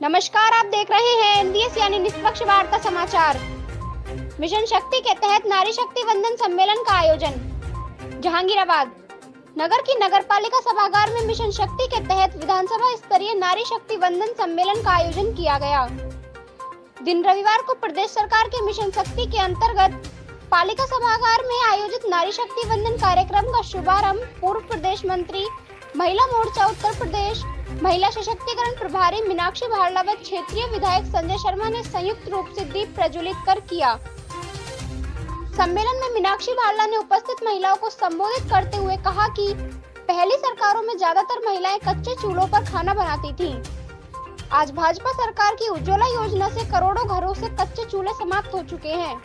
नमस्कार, आप देख रहे हैं एनडीएस यानी निष्पक्ष वार्ता समाचार। मिशन शक्ति के तहत नारी शक्ति वंदन सम्मेलन का आयोजन। जहांगीराबाद नगर की नगरपालिका सभागार में मिशन शक्ति के तहत विधानसभा स्तरीय नारी शक्ति वंदन सम्मेलन का आयोजन किया गया। दिन रविवार को प्रदेश सरकार के मिशन शक्ति के अंतर्गत पालिका सभागार में आयोजित नारी शक्ति वंदन कार्यक्रम का शुभारंभ पूर्व प्रदेश मंत्री, महिला मोर्चा उत्तर प्रदेश, महिला सशक्तिकरण प्रभारी मीनाक्षी भार्ला व क्षेत्रीय विधायक संजय शर्मा ने संयुक्त रूप से दीप प्रज्वलित कर किया। सम्मेलन में मीनाक्षी भार्ला ने उपस्थित महिलाओं को संबोधित करते हुए कहा कि पहली सरकारों में ज्यादातर महिलाएं कच्चे चूल्हों पर खाना बनाती थीं। आज भाजपा सरकार की उज्ज्वला योजना से करोड़ों घरों से कच्चे चूल्हे समाप्त हो चुके हैं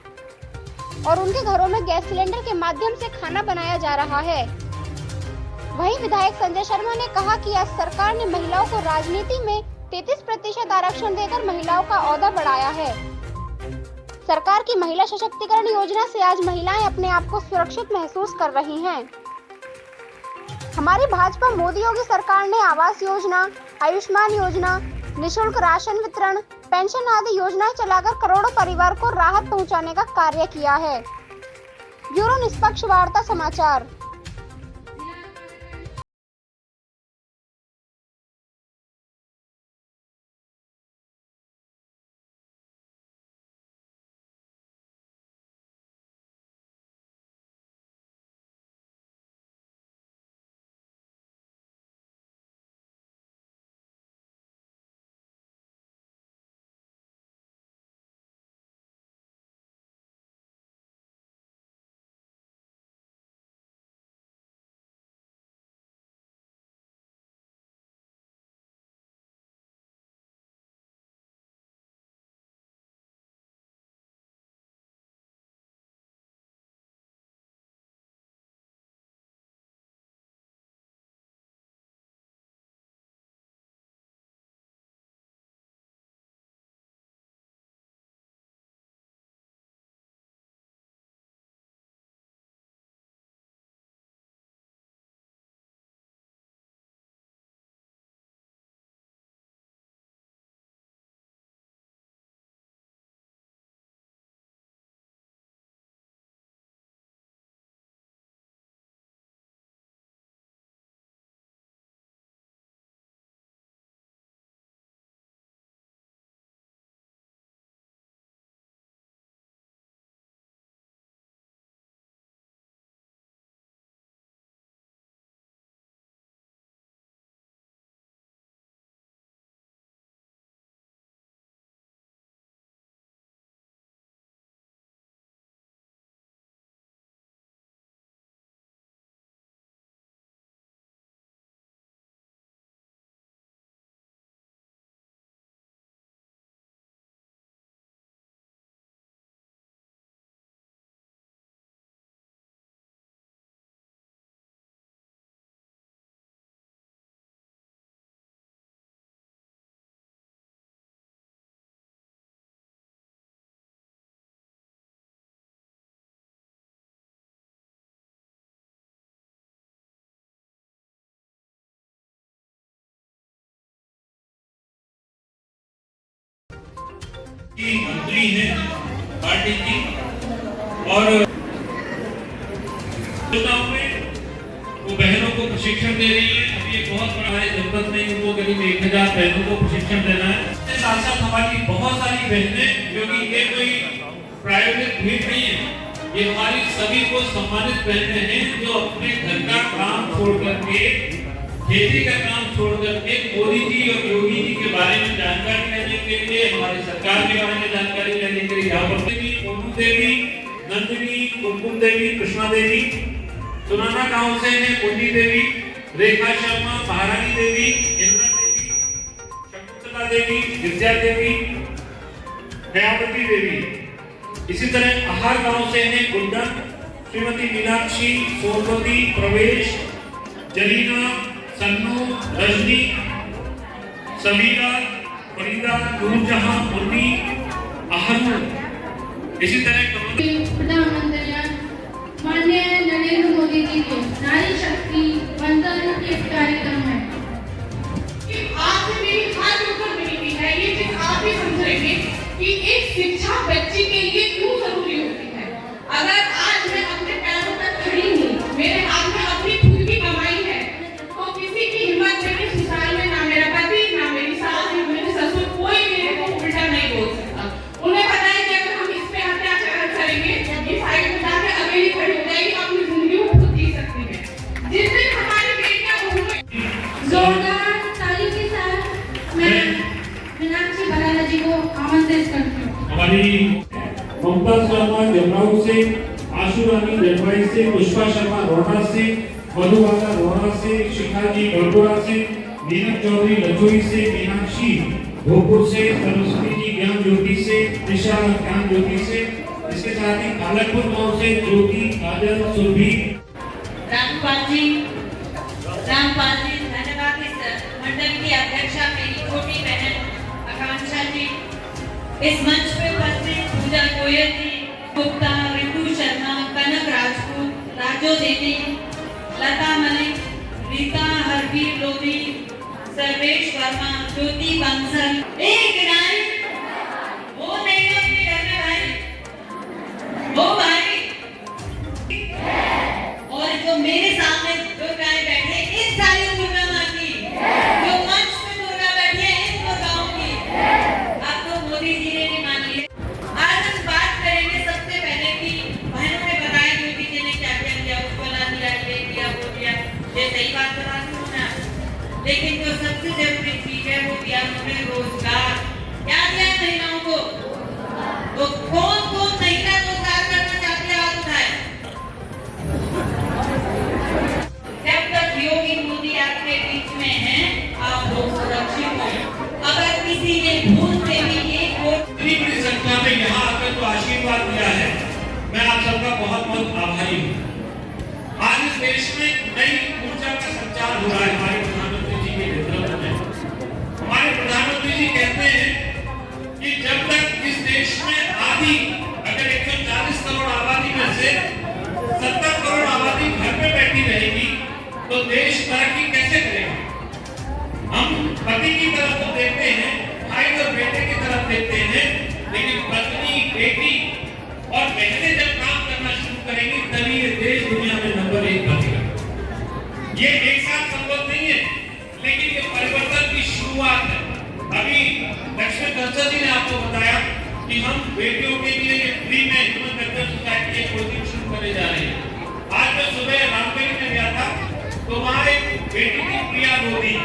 और उनके घरों में गैस सिलेंडर के माध्यम से खाना बनाया जा रहा है। वहीं विधायक संजय शर्मा ने कहा कि आज सरकार ने महिलाओं को राजनीति में 33% आरक्षण देकर महिलाओं का ओहदा बढ़ाया है। सरकार की महिला सशक्तिकरण योजना से आज महिलाएं अपने आप को सुरक्षित महसूस कर रही हैं। हमारी भाजपा मोदी योगी सरकार ने आवास योजना, आयुष्मान योजना, निःशुल्क राशन वितरण, पेंशन आदि योजनाएं चलाकर करोड़ों परिवार को राहत पहुंचाने का कार्य किया है। ब्यूरो निष्पक्ष वार्ता समाचार। मंत्री हैं पार्टी की और योजनाओं में वो बहनों को प्रशिक्षण दे रही है। अभी एक बहुत बड़ा है, जरूरत नहीं उनको करीब 1000 बहनों को प्रशिक्षण देना है। इसके साथ साथ हमारी बहुत सारी बहनें, क्योंकि ये कोई प्रायोगिक भीड़ नहीं है, ये हमारी सभी को सम्मानित बहनें हैं जो अपने घर का काम छोड़ करके, खेती का काम छोड़ करके मोदी जी और योगी जी के बारे में जानकारी लेने के लिए, हमारी सरकार के बारे में जानकारी लेने के लिए यहाँ पर मोनू देवी, नंदिनी, कुमकुम देवी, कृष्णा देवी, सुनाना गांव से है मुन्नी देवी, रेखा शर्मा, महारानी देवी, इंद्रा देवी, शकुंतला देवी, विद्या देवी, दयावती देवी। इसी तरह आहार गांव से है गुंडन, श्रीमती मीनाक्षी, सोमवती, प्रवेश, जरीना, सन्नू, रजनी, समीरा, फरीदा, नूरजहां, मुन्नी, अहनू। इसी तरह प्रधानमंत्री माननीय नरेंद्र मोदी जी के नारी शक्ति वंदन के कार्यक्रम है। आज भी हाथ ऊपर मिली है। ये जोरदार ताली के साथ मैं मीनाक्षी बराला जी को आमंत्रित करती हूँ। हमारी ममता शर्मा जमराव से, आशु रानी जटवाई से, पुष्पा शर्मा रोहटा से, मधुबाला रोहटा से, शिखाजी गढ़पुरा से, मीनक चौधरी लखोई से, मीनाक्षी भोजपुर से, सरस्वती जी ज्ञान ज्योति से, दिशा ज्ञान ज्योति से, इसके साथ ही कालकपुर गांव से ज्योति, काजल, सुरभि, रामपाल जी धन्यवाद। इस मंडल की अध्यक्षा मेरी छोटी बहन आकांक्षा जी, इस मंच पे उपस्थित पूजा गोयल जी, गुप्ता, रितु शर्मा, कनक राजपूत, राजो देवी, लता मलिक, रीता हरवीर लोधी, सर्वेश वर्मा, ज्योति बंसल, एक नारी वो नहीं है अपने घर में भाई, वो भाई, और जो मेरे सामने दुर्गाएं बैठे, इस सारी दुर्गा माँ की, जो मंच पे दुर्गा बैठी है, इन दुर्गाओं की, अब तो मोदी जी ने भी मान ली। आज हम बात करेंगे सबसे पहले कि बहनों ने बताया ज्योति जी ने क्या क्या किया, उज्ज्वला दिया, ये दिया, वो दिया, ये सही बात बताती हूँ ना, लेकिन जो सबसे जरूरी चीज है वो दिया उन्होंने रोजगार। क्या दिया महिलाओं को? तो कौन कौन महिला रोजगार करना चाहती है, हाथ उठाए। जब तक योगी मोदी आपके बीच में हैं, आप लोग सुरक्षित हो। अगर किसी ने भूल से भी एक वोट इतनी बड़ी संख्या में यहाँ आकर जो आशीर्वाद दिया है, मैं आप सबका बहुत बहुत आभारी हूँ। आज इस देश में नई ऊर्जा का संचार हो रहा है हमारे प्रधानमंत्री जी के नेतृत्व में। हमारे प्रधानमंत्री जी कहते हैं कि जब तक इस देश में आधी, अगर 140 करोड़ आबादी में से 70 करोड़ आबादी घर पे बैठी रहेगी तो देश तरक्की कैसे करेगा। हम पति की तरफ तो देखते हैं, भाई और बेटे की तरफ देखते हैं, लेकिन पत्नी, बेटी और बहनें जब काम करना शुरू करेंगी तभी ये देश दुनिया में नंबर 1 बनेगा। ये एक साथ संभव नहीं है, लेकिन ये परिवर्तन की शुरुआत है। अभी लक्ष्मण कंसल जी ने आपको बताया कि हम बेटियों के लिए फ्री में ह्यूमन वेलफेयर सोसाइटी की कोचिंग शुरू करने जा रहे हैं। आज मैं सुबह रामपेरी में गया था तो वहाँ एक बेटी थी, प्रिया मोदी,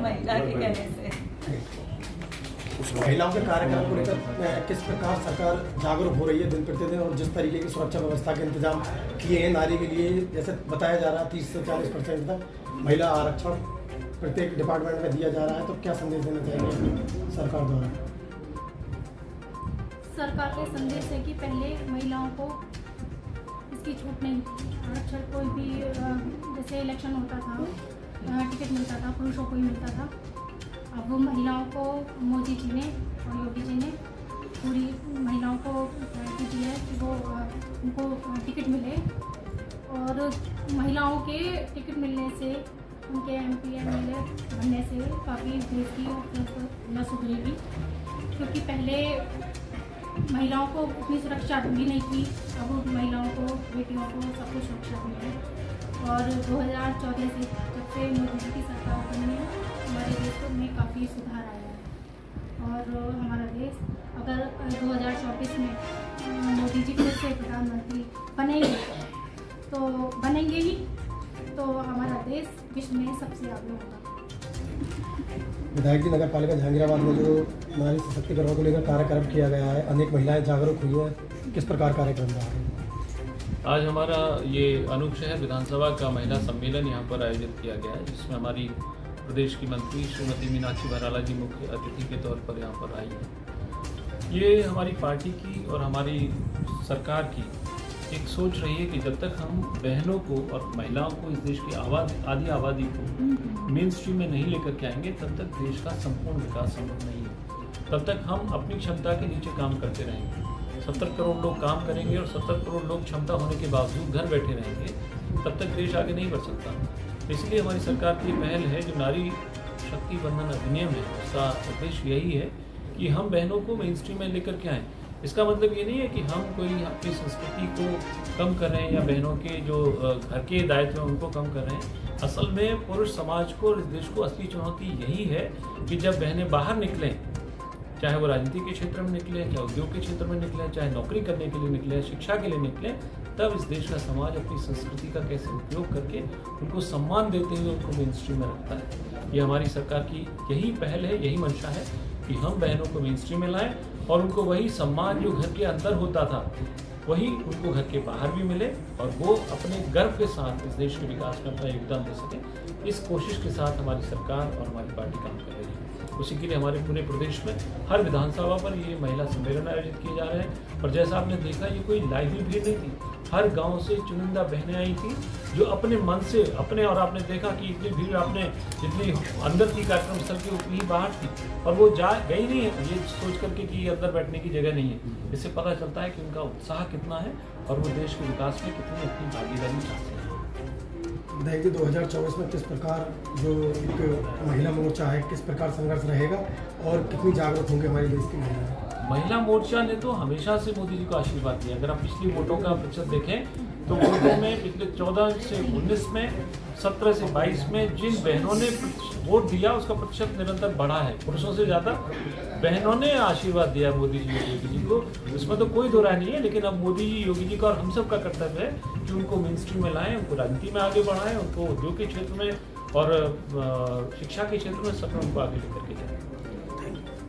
महिला के कहने से। महिलाओं के कार्यक्रम को लेकर किस प्रकार सरकार जागरूक हो रही है दिन प्रतिदिन, और जिस तरीके की सुरक्षा व्यवस्था के इंतजाम किए हैं नारी के लिए, जैसे बताया जा रहा है 30 से 40% तक महिला आरक्षण प्रत्येक डिपार्टमेंट में दिया जा रहा है, तो क्या संदेश देना चाहिए सरकार द्वारा? सरकार का संदेश है कि पहले महिलाओं को इसकी छूट नहीं थी। आरक्षण कोई भी जैसे इलेक्शन होता था टिकट मिलता था, पुरुषों को ही मिलता था। अब वो महिलाओं को मोदी जी ने और योगी जी ने पूरी महिलाओं को प्रायोरिटी दी है कि वो उनको टिकट मिले, और महिलाओं के टिकट मिलने से उनके MP MLA बनने से काफ़ी देश की अर्थव्यवस्था सुधरेगी, क्योंकि पहले महिलाओं को उतनी सुरक्षा भी नहीं थी। अब महिलाओं को, बेटियों को सबको सुरक्षा दी है। और 2014 से जब से मोदी जी की सरकार बनी है, हमारे देश में काफ़ी सुधार आया है। और हमारा देश अगर 2024 में मोदी जी फिर से प्रधानमंत्री बनेंगे ही, तो हमारा देश विश्व में सबसे आगे होगा। विधायक जी, नगर पालिका जहांगीराबाद में जो नारी सशक्तिकरण को लेकर कार्यक्रम किया गया है, अनेक महिलाएं जागरूक हुई हैं, किस प्रकार कार्यक्रम रहा है? आज हमारा ये अनूप शहर विधानसभा का महिला सम्मेलन यहाँ पर आयोजित किया गया है, जिसमें हमारी प्रदेश की मंत्री श्रीमती मीनाक्षी भराला जी मुख्य अतिथि के तौर पर यहाँ पर आई है। ये हमारी पार्टी की और हमारी सरकार की एक सोच रही है कि जब तक हम बहनों को और महिलाओं को, इस देश की आधी आबादी को मेन स्ट्रीम में नहीं लेकर के आएंगे, तब तक देश का संपूर्ण विकास संभव नहीं है। तब तक हम अपनी क्षमता के नीचे काम करते रहेंगे। 70 करोड़ लोग काम करेंगे और 70 करोड़ लोग क्षमता होने के बावजूद घर बैठे रहेंगे, तब तक देश आगे नहीं बढ़ सकता। इसलिए हमारी सरकार की पहल है, जो नारी शक्ति बंधन अधिनियम है, उसका उद्देश्य यही है कि हम बहनों को मेन स्ट्रीम में लेकर के आएँ। इसका मतलब ये नहीं है कि हम कोई अपनी संस्कृति को कम कर रहे हैं या बहनों के जो घर के दायित्व हैं उनको कम कर रहे हैं। असल में पुरुष समाज को और इस देश को असली चुनौती यही है कि जब बहनें बाहर निकलें, चाहे वो राजनीति के क्षेत्र में निकलें, चाहे उद्योग के क्षेत्र में निकलें, चाहे नौकरी करने के लिए निकलें, शिक्षा के लिए निकलें, तब इस देश का समाज अपनी संस्कृति का कैसे उपयोग करके उनको सम्मान देते हुए उनको मेन स्ट्रीम में रखता है। ये हमारी सरकार की यही पहल है, यही मंशा है कि हम बहनों को मेन स्ट्रीम में लाएं और उनको वही सम्मान जो घर के अंदर होता था, वही उनको घर के बाहर भी मिले, और वो अपने गर्व के साथ इस देश के विकास में अपना योगदान दे सकें। इस कोशिश के साथ हमारी सरकार और हमारी पार्टी काम कर रही है। उसी के लिए हमारे पूरे प्रदेश में हर विधानसभा पर ये महिला सम्मेलन आयोजित किए जा रहे हैं। और जैसा आपने देखा, ये कोई लाइव भीड़ नहीं थी, हर गांव से चुनिंदा बहनें आई थी जो अपने मन से और आपने देखा कि इतनी भीड़ आपने जितनी अंदर थी कार्यक्रम स्थल के उतनी ही बाहर थी, और वो गई नहीं है ये सोच करके कि अंदर बैठने की जगह नहीं है। इससे पता चलता है कि उनका उत्साह कितना है और वो देश के विकास में कितनी अपनी भागीदारी चाहते हैं। विधायक जी, 2024 में किस प्रकार जो एक महिला मोर्चा है, किस प्रकार संघर्ष रहेगा और कितनी जागरूक होंगे हमारे देश की महिलाएं? महिला मोर्चा ने तो हमेशा से मोदी जी को आशीर्वाद दिया। अगर आप पिछली वोटों का प्रतिशत देखें तो वोटों में पिछले 14 से 19 में, 17 से 22 में जिन बहनों ने वोट दिया उसका प्रतिशत निरंतर बढ़ा है। पुरुषों से ज़्यादा बहनों ने आशीर्वाद दिया मोदी जी और योगी जी को, इसमें तो कोई दो राय नहीं है। लेकिन अब मोदी जी, योगी जी का और हम सब का कर्तव्य है कि उनको मेन स्ट्रीम में लाएं, उनको राजनीति में आगे बढ़ाएं, उनको उद्योग के क्षेत्र में और शिक्षा के क्षेत्र में सब में उनको आगे लेकर के जाएं।